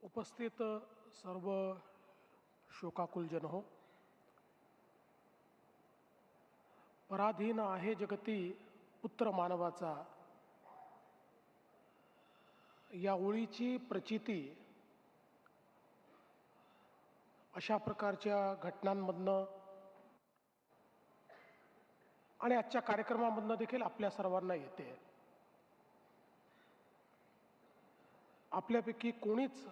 उपस्थित सर्व शोकाकुल जन हो. पराधीन आहे जगती पुत्र मानवाचा, या ओळीची प्रचिती अशा प्रकारच्या घटनांमधनं आणि आजच्या कार्यक्रमामधनं देखील आपल्या सर्वांना येते. आपल्यापैकी कोणीच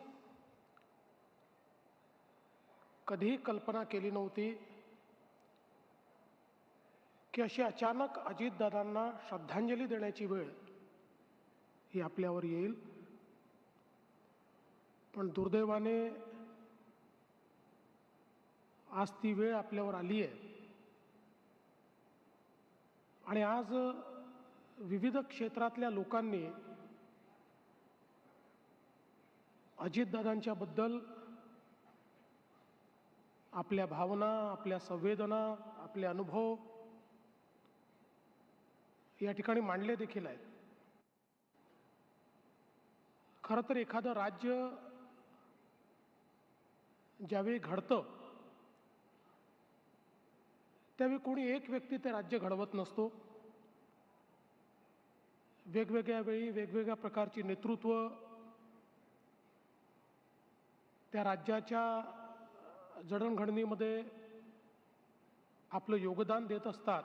कधीही कल्पना केली नव्हती की अशी अचानक अजितदादांना श्रद्धांजली देण्याची वेळ ही आपल्यावर येईल. पण दुर्दैवाने आज ती वेळ आपल्यावर आली आहे आणि आज विविध क्षेत्रातल्या लोकांनी अजितदादांच्या बद्दल आपल्या भावना, आपल्या संवेदना, आपले अनुभव या ठिकाणी मांडले देखील आहेत. खरं तर एखादं राज्य ज्यावेळी घडतं त्यावेळी कोणी एक व्यक्ती ते राज्य घडवत नसतो. वेगवेगळ्या वेळी वेगवेगळ्या प्रकारची नेतृत्व त्या राज्याच्या जडणघडणीमध्ये आपलं योगदान देत असतात,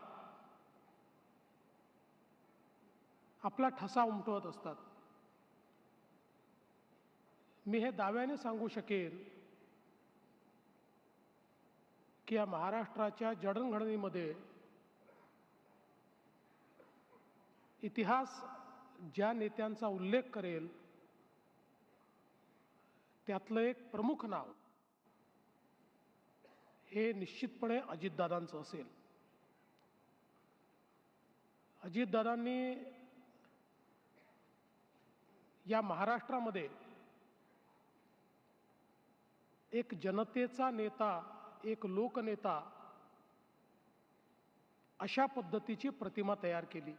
आपला ठसा उमटवत असतात. मी हे दाव्याने सांगू शकेन की या महाराष्ट्राच्या जडणघडणीमध्ये इतिहास ज्या नेत्यांचा उल्लेख करेल त्यातलं एक प्रमुख नाव हे निश्चितपणे अजितदादांचं असेल. अजितदादांनी या महाराष्ट्रामध्ये एक जनतेचा नेता, एक लोकनेता अशा पद्धतीची प्रतिमा तयार केली.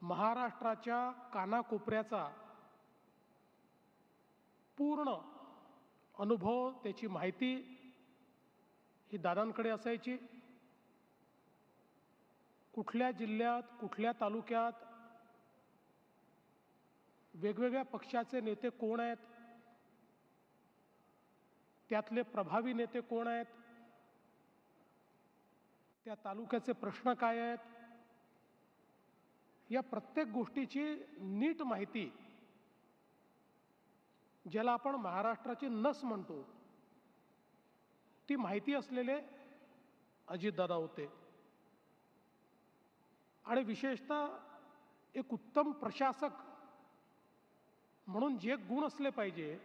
महाराष्ट्राच्या कानाकोपऱ्याचा पूर्ण अनुभव, त्याची माहिती ही दादांकडे असायची. कुठल्या जिल्ह्यात, कुठल्या तालुक्यात वेगवेगळ्या पक्षाचे नेते कोण आहेत, त्यातले प्रभावी नेते कोण आहेत, त्या तालुक्याचे प्रश्न काय आहेत, या प्रत्येक गोष्टीची नीट माहिती, ज्याला आपण महाराष्ट्राची नस म्हणतो, ती माहिती असलेले अजितदादा होते. आणि विशेषतः एक उत्तम प्रशासक म्हणून जे गुण असले पाहिजे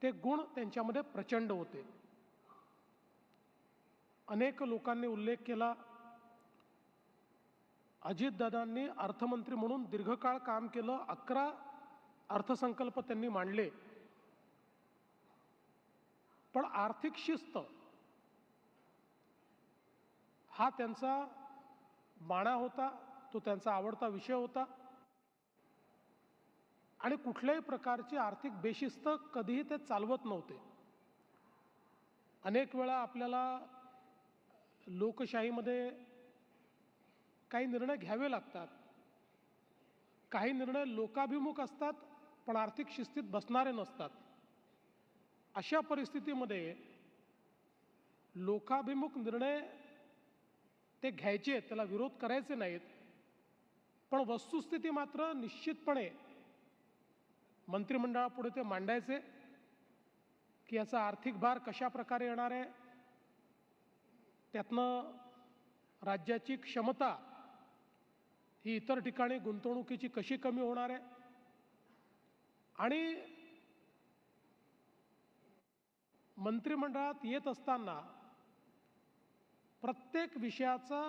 ते गुण त्यांच्यामध्ये प्रचंड होते. अनेक लोकांनी उल्लेख केला, अजितदादांनी अर्थमंत्री म्हणून दीर्घकाळ काम केलं. 11 अर्थसंकल्प त्यांनी मांडले. पण आर्थिक शिस्त हा त्यांचा बाणा होता, तो त्यांचा आवडता विषय होता. आणि कुठल्याही प्रकारची आर्थिक बेशिस्त कधीही ते चालवत नव्हते. अनेक वेळा आपल्याला लोकशाहीमध्ये काही निर्णय घ्यावे लागतात. काही निर्णय लोकाभिमुख असतात पण आर्थिक शिस्तीत बसणारे नसतात. अशा परिस्थितीमध्ये लोकाभिमुख निर्णय ते घ्यायचे, त्याला विरोध करायचे नाहीत, पण वस्तुस्थिती मात्र निश्चितपणे मंत्रिमंडळापुढे ते मांडायचे की याचा आर्थिक भार कशा प्रकारे येणार आहे, त्यातनं राज्याची क्षमता ही इतर ठिकाणी गुंतवणुकीची कशी कमी होणार आहे. आणि मंत्रिमंडळात येत असताना प्रत्येक विषयाचा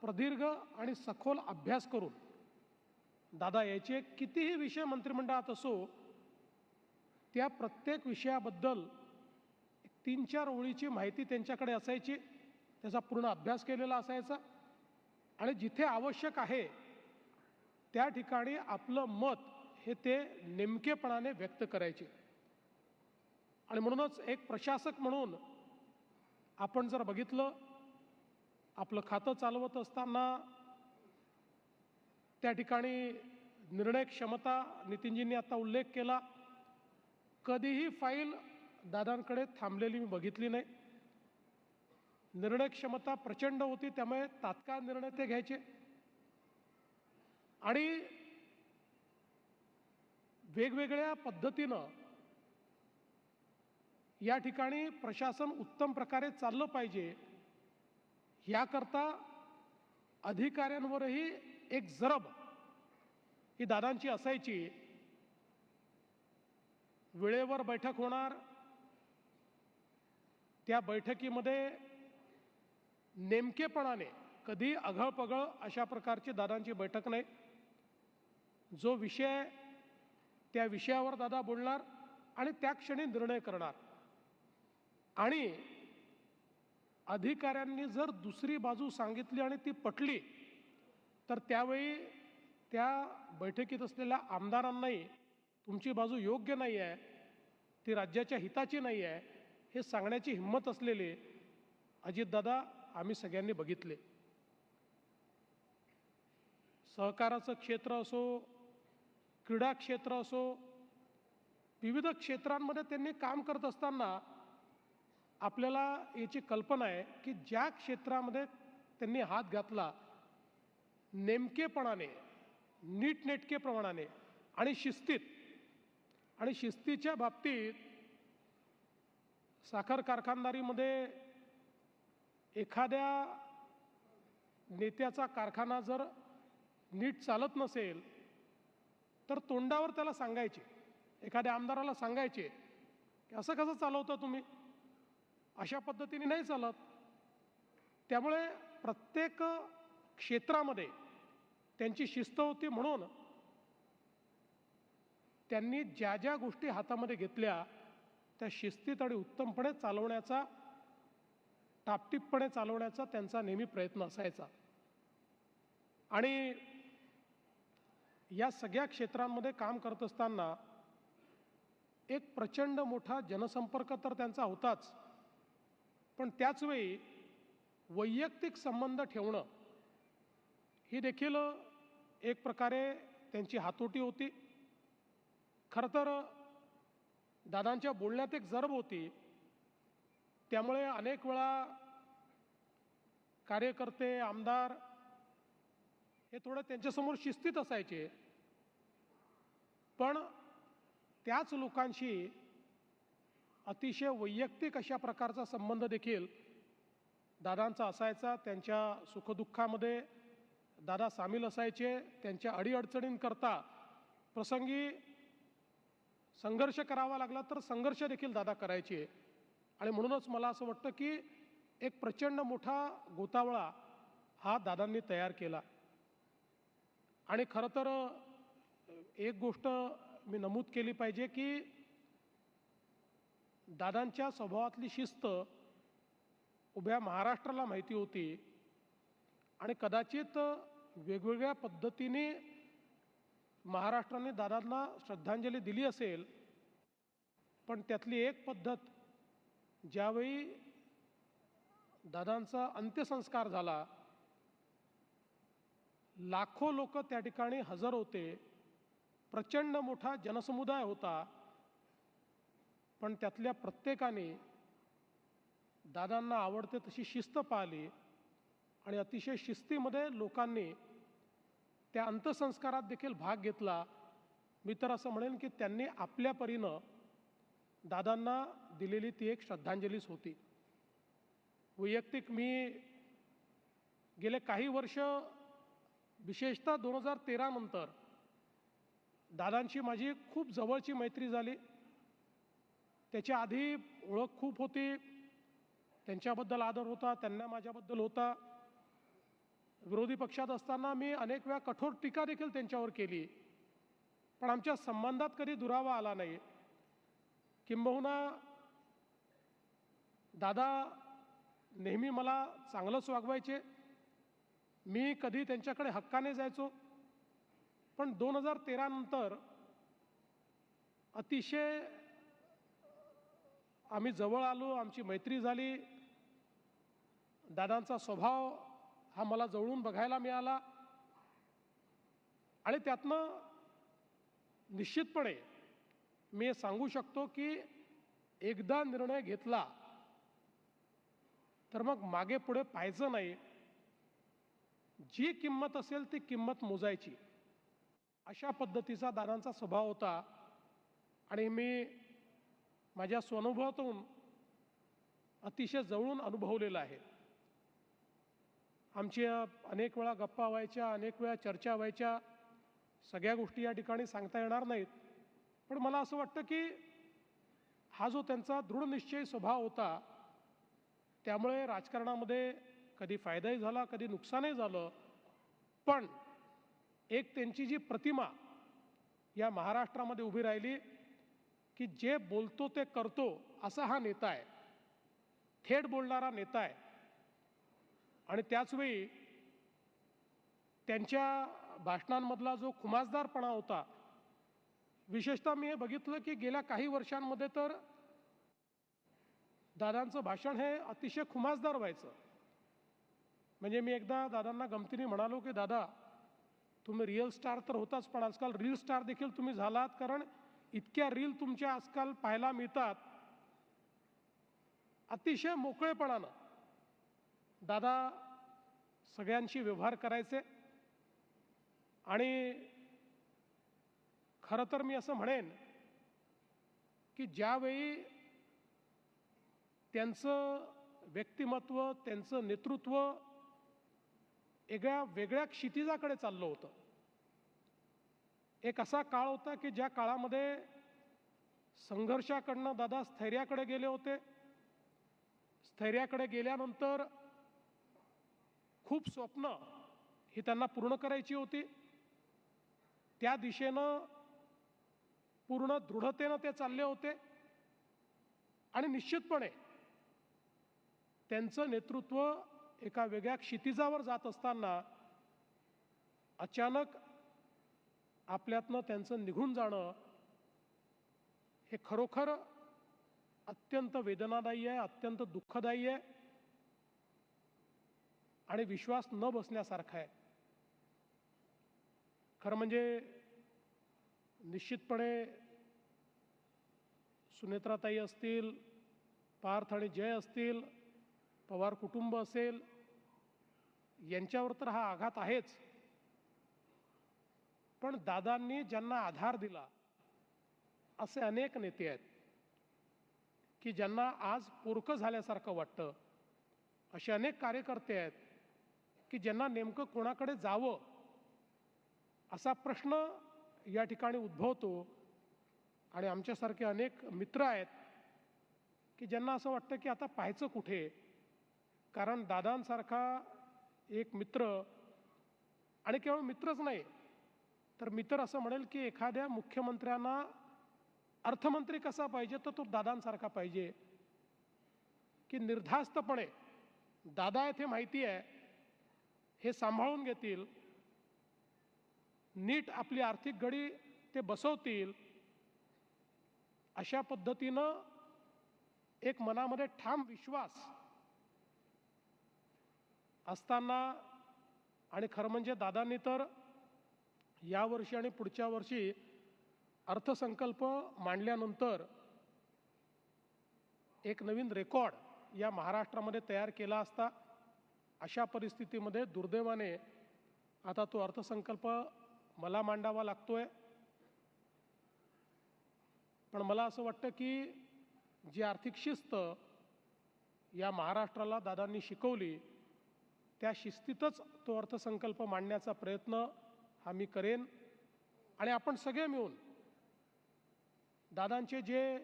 प्रदीर्घ आणि सखोल अभ्यास करून दादा यायचे. कितीही विषय मंत्रिमंडळात असो, त्या प्रत्येक विषयाबद्दल 3-4 ओळीची माहिती त्यांच्याकडे असायची, त्याचा पूर्ण अभ्यास केलेला असायचा. आणि जिथे आवश्यक आहे त्या ठिकाणी आपलं मत हे ते नेमकेपणाने व्यक्त करायचे. आणि म्हणूनच एक प्रशासक म्हणून आपण जर बघितलं, आपलं खातं चालवत असताना त्या ठिकाणी निर्णय क्षमता नितीनजींनी आता उल्लेख केला, कधीही फाईल दादांकडे थांबलेली मी बघितली नाही. निर्णय क्षमता प्रचंड होती, त्यामुळे तात्काळ निर्णय ते घ्यायचे. आणि वेगवेगळ्या पद्धतीनं या ठिकाणी प्रशासन उत्तम प्रकारे चाललं पाहिजे, याकरता अधिकाऱ्यांवरही एक जरब ही दादांची असायची. वेळेवर बैठक होणार, त्या बैठकीमध्ये नेमकेपणाने, कधी अघळपघळ अशा प्रकारची दादांची बैठक नाही. जो विषय त्या विषयावर दादा बोलणार आणि त्या क्षणी निर्णय करणार. आणि अधिकाऱ्यांनी जर दुसरी बाजू सांगितली आणि ती पटली, तर त्यावेळी त्या बैठकीत असलेल्या आमदारांनाही तुमची बाजू योग्य नाही आहे, ती राज्याच्या हिताची नाही आहे, हे सांगण्याची हिंमत असलेले अजितदादा आम्ही सगळ्यांनी बघितले. सहकाराचं क्षेत्र असो, क्रीडा क्षेत्र असो, विविध क्षेत्रांमध्ये त्यांनी काम करत असताना आपल्याला याची कल्पना आहे की ज्या क्षेत्रामध्ये त्यांनी हात घातला, नेमकेपणाने, नीटनेटकेप्रमाणे आणि शिस्तीत, आणि शिस्तीच्या बाबतीत साखर कारखानदारीमध्ये एखाद्या नेत्याचा कारखाना जर नीट चालत नसेल तर तोंडावर त्याला सांगायचे, एखाद्या आमदाराला सांगायचे की असं कसं चालवता तुम्ही, अशा पद्धतीने नाही चालत. त्यामुळे प्रत्येक क्षेत्रामध्ये त्यांची शिस्त होती. म्हणून त्यांनी ज्या ज्या गोष्टी हातामध्ये घेतल्या त्या शिस्तीत आणि उत्तमपणे चालवण्याचा, टापटीपपणे चालवण्याचा त्यांचा नेहमी प्रयत्न असायचा. आणि या सगळ्या क्षेत्रांमध्ये काम करत असताना एक प्रचंड मोठा जनसंपर्क तर त्यांचा होताच, पण त्याचवेळी वैयक्तिक संबंध ठेवणं ही देखील एक प्रकारे त्यांची हातोटी होती. खरं तर दादांच्या बोलण्यात एक जरब होती, त्यामुळे अनेक वेळा कार्यकर्ते, आमदार हे थोडं त्यांच्यासमोर शिस्तीत असायचे, पण त्याच लोकांशी अतिशय वैयक्तिक अशा प्रकारचा संबंध देखील दादांचा असायचा. त्यांच्या सुखदुःखामध्ये दादा सामील असायचे. त्यांच्या अडीअडचणींकरता प्रसंगी संघर्ष करावा लागला तर संघर्ष देखील दादा करायचे. आणि म्हणूनच मला असं वाटतं की एक प्रचंड मोठा गोतावळा हा दादांनी तयार केला. आणि खरं तर एक गोष्ट मी नमूद केली पाहिजे की दादांच्या स्वभावातली शिस्त उभ्या महाराष्ट्राला माहिती होती. आणि कदाचित वेगवेगळ्या पद्धतीने महाराष्ट्राने दादांना श्रद्धांजली दिली असेल, पण त्यातली एक पद्धत, ज्यावेळी दादांचा अंत्यसंस्कार झाला, लाखो लोक त्या ठिकाणी हजर होते, प्रचंड मोठा जनसमुदाय होता, पण त्यातल्या प्रत्येकाने दादांना आवडते तशी शिस्त पाळली. आणि अतिशय शिस्तीमध्ये लोकांनी त्या अंत्यसंस्कारात देखील भाग घेतला. मी तर असं म्हणेन की त्यांनी आपल्या परीनं दादांना दिलेली ती एक श्रद्धांजलीच होती. वैयक्तिक मी गेले काही वर्ष, विशेषतः 2013 नंतर दादांची माझी खूप जवळची मैत्री झाली. त्याच्या आधी ओळख खूप होती, त्यांच्याबद्दल आदर होता, त्यांना माझ्याबद्दल होता. विरोधी पक्षात असताना मी अनेक वेळा कठोर टीका देखील त्यांच्यावर केली, पण आमच्या संबंधात कधी दुरावा आला नाही. किंबहुना दादा नेहमी मला चांगलंच वागवायचे. मी कधी त्यांच्याकडे हक्काने जायचो. पण 2013 नंतर अतिशय आम्ही जवळ आलो, आमची मैत्री झाली. दादांचा स्वभाव हा मला जवळून बघायला मिळाला आणि त्यातनं निश्चितपणे मी हे सांगू शकतो की एकदा निर्णय घेतला तर मग मागे पुढे पाहायचं नाही. जी किंमत असेल ती किंमत मोजायची, अशा पद्धतीचा दादांचा स्वभाव होता. आणि मी माझ्या स्वानुभवातून अतिशय जवळून अनुभवलेलं आहे. आमची अनेक वेळा गप्पा व्हायच्या, अनेक वेळा चर्चा व्हायच्या. सगळ्या गोष्टी या ठिकाणी सांगता येणार नाहीत, पण मला असं वाटतं की हा जो त्यांचा दृढनिश्चयी स्वभाव होता त्यामुळे राजकारणामध्ये कधी फायदाही झाला, कधी नुकसानही झालं, पण एक त्यांची जी प्रतिमा या महाराष्ट्रामध्ये उभी राहिली की जे बोलतो ते करतो असा हा नेता आहे, थेट बोलणारा नेता आहे. आणि त्याचवेळी त्यांच्या भाषणांमधला जो खुमासदारपणा होता, विशेषतः मी हे बघितलं की गेल्या काही वर्षांमध्ये तर दादांचं भाषण हे अतिशय खुमासदार व्हायचं. म्हणजे मी एकदा दादांना गमतीने म्हणालो की दादा, तुम्ही रिअल स्टार तर होताच, पण आजकाल रील स्टार देखील तुम्ही झालात, कारण इतक्या रील तुमच्या आजकाल पाहायला मिळतात. अतिशय मोकळेपणानं दादा सगळ्यांशी व्यवहार करायचे. आणि खरं तर मी असं म्हणेन की ज्यावेळी त्यांचं व्यक्तिमत्व, त्यांचं नेतृत्व एका वेगळ्या क्षितिजाकडे चाललं होतं, एक असा काळ होता की ज्या काळामध्ये संघर्षाकडनं दादा स्थैर्याकडे गेले होते. स्थैर्याकडे गेल्यानंतर खूप स्वप्न ही त्यांना पूर्ण करायची होती. त्या दिशेनं पूर्ण दृढतेनं ते चालले होते. आणि निश्चितपणे त्यांचं नेतृत्व एका वेगळ्या क्षितिजावर जात असताना अचानक आपल्यातनं त्यांचं निघून जाणं हे खरोखर अत्यंत वेदनादायी आहे, अत्यंत दुःखदायी आहे आणि विश्वास न बसण्यासारखा आहे. खरं म्हणजे निश्चितपणे सुनेत्राताई असतील, पार्थ आणि जय असतील, पवार कुटुंब असेल, यांच्यावर तर हा आघात आहेच. पण दादांनी ज्यांना आधार दिला असे अनेक नेते आहेत की ज्यांना आज पोरकं झाल्यासारखं वाटतं. असे अनेक कार्यकर्ते आहेत की ज्यांना नेमकं कोणाकडे जावं असा प्रश्न या ठिकाणी उद्भवतो. आणि आमच्यासारखे अनेक मित्र आहेत की ज्यांना असं वाटतं की आता पाहायचं कुठे, कारण दादांसारखा एक मित्र, आणि केवळ मित्रच नाही तर मी तर असं म्हणेल की एखाद्या मुख्यमंत्र्यांना अर्थमंत्री कसा पाहिजे तर तो दादांसारखा पाहिजे की निर्धास्तपणे दादा आहेत हे माहिती आहे, हे सांभाळून घेतील, नीट आपली आर्थिक गडी ते बसवतील. अशा पद्धतीनं एक मनामध्ये ठाम विश्वास असताना, आणि खरं म्हणजे दादांनी तर यावर्षी आणि पुढच्या वर्षी अर्थसंकल्प मांडल्यानंतर एक नवीन रेकॉर्ड या महाराष्ट्रामध्ये तयार केला असता. अशा परिस्थितीमध्ये दुर्दैवाने आता तो अर्थसंकल्प मला मांडावा लागतोय. पण मला असं वाटतं की जी आर्थिक शिस्त या महाराष्ट्राला दादांनी शिकवली, त्या शिस्तीतच तो अर्थसंकल्प मांडण्याचा प्रयत्न हा मी करेन. आणि आपण सगळे मिळून दादांचे जे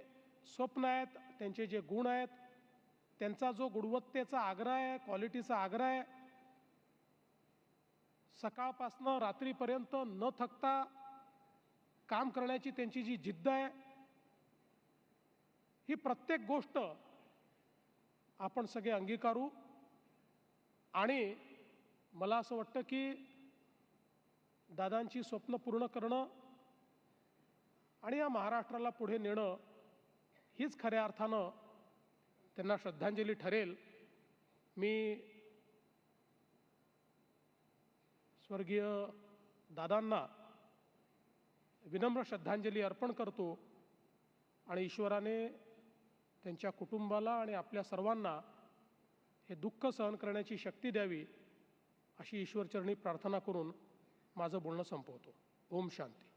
स्वप्न आहेत, त्यांचे जे गुण आहेत, त्यांचा जो गुणवत्तेचा आग्रह आहे, क्वालिटीचा आग्रह आहे, सकाळपासनं रात्रीपर्यंत न थकता काम करण्याची त्यांची जी जिद्द आहे, ही प्रत्येक गोष्ट आपण सगळे अंगीकारू. आणि मला असं वाटतं की दादांची स्वप्न पूर्ण करणं आणि या महाराष्ट्राला पुढे नेणं हीच खऱ्या अर्थानं त्यांना श्रद्धांजली ठरेल. मी स्वर्गीय दादांना विनम्र श्रद्धांजली अर्पण करतो आणि ईश्वराने त्यांच्या कुटुंबाला आणि आपल्या सर्वांना हे दुःख सहन करण्याची शक्ती द्यावी अशी ईश्वरचरणी प्रार्थना करून माझं बोलणं संपवतो. ओम शांती.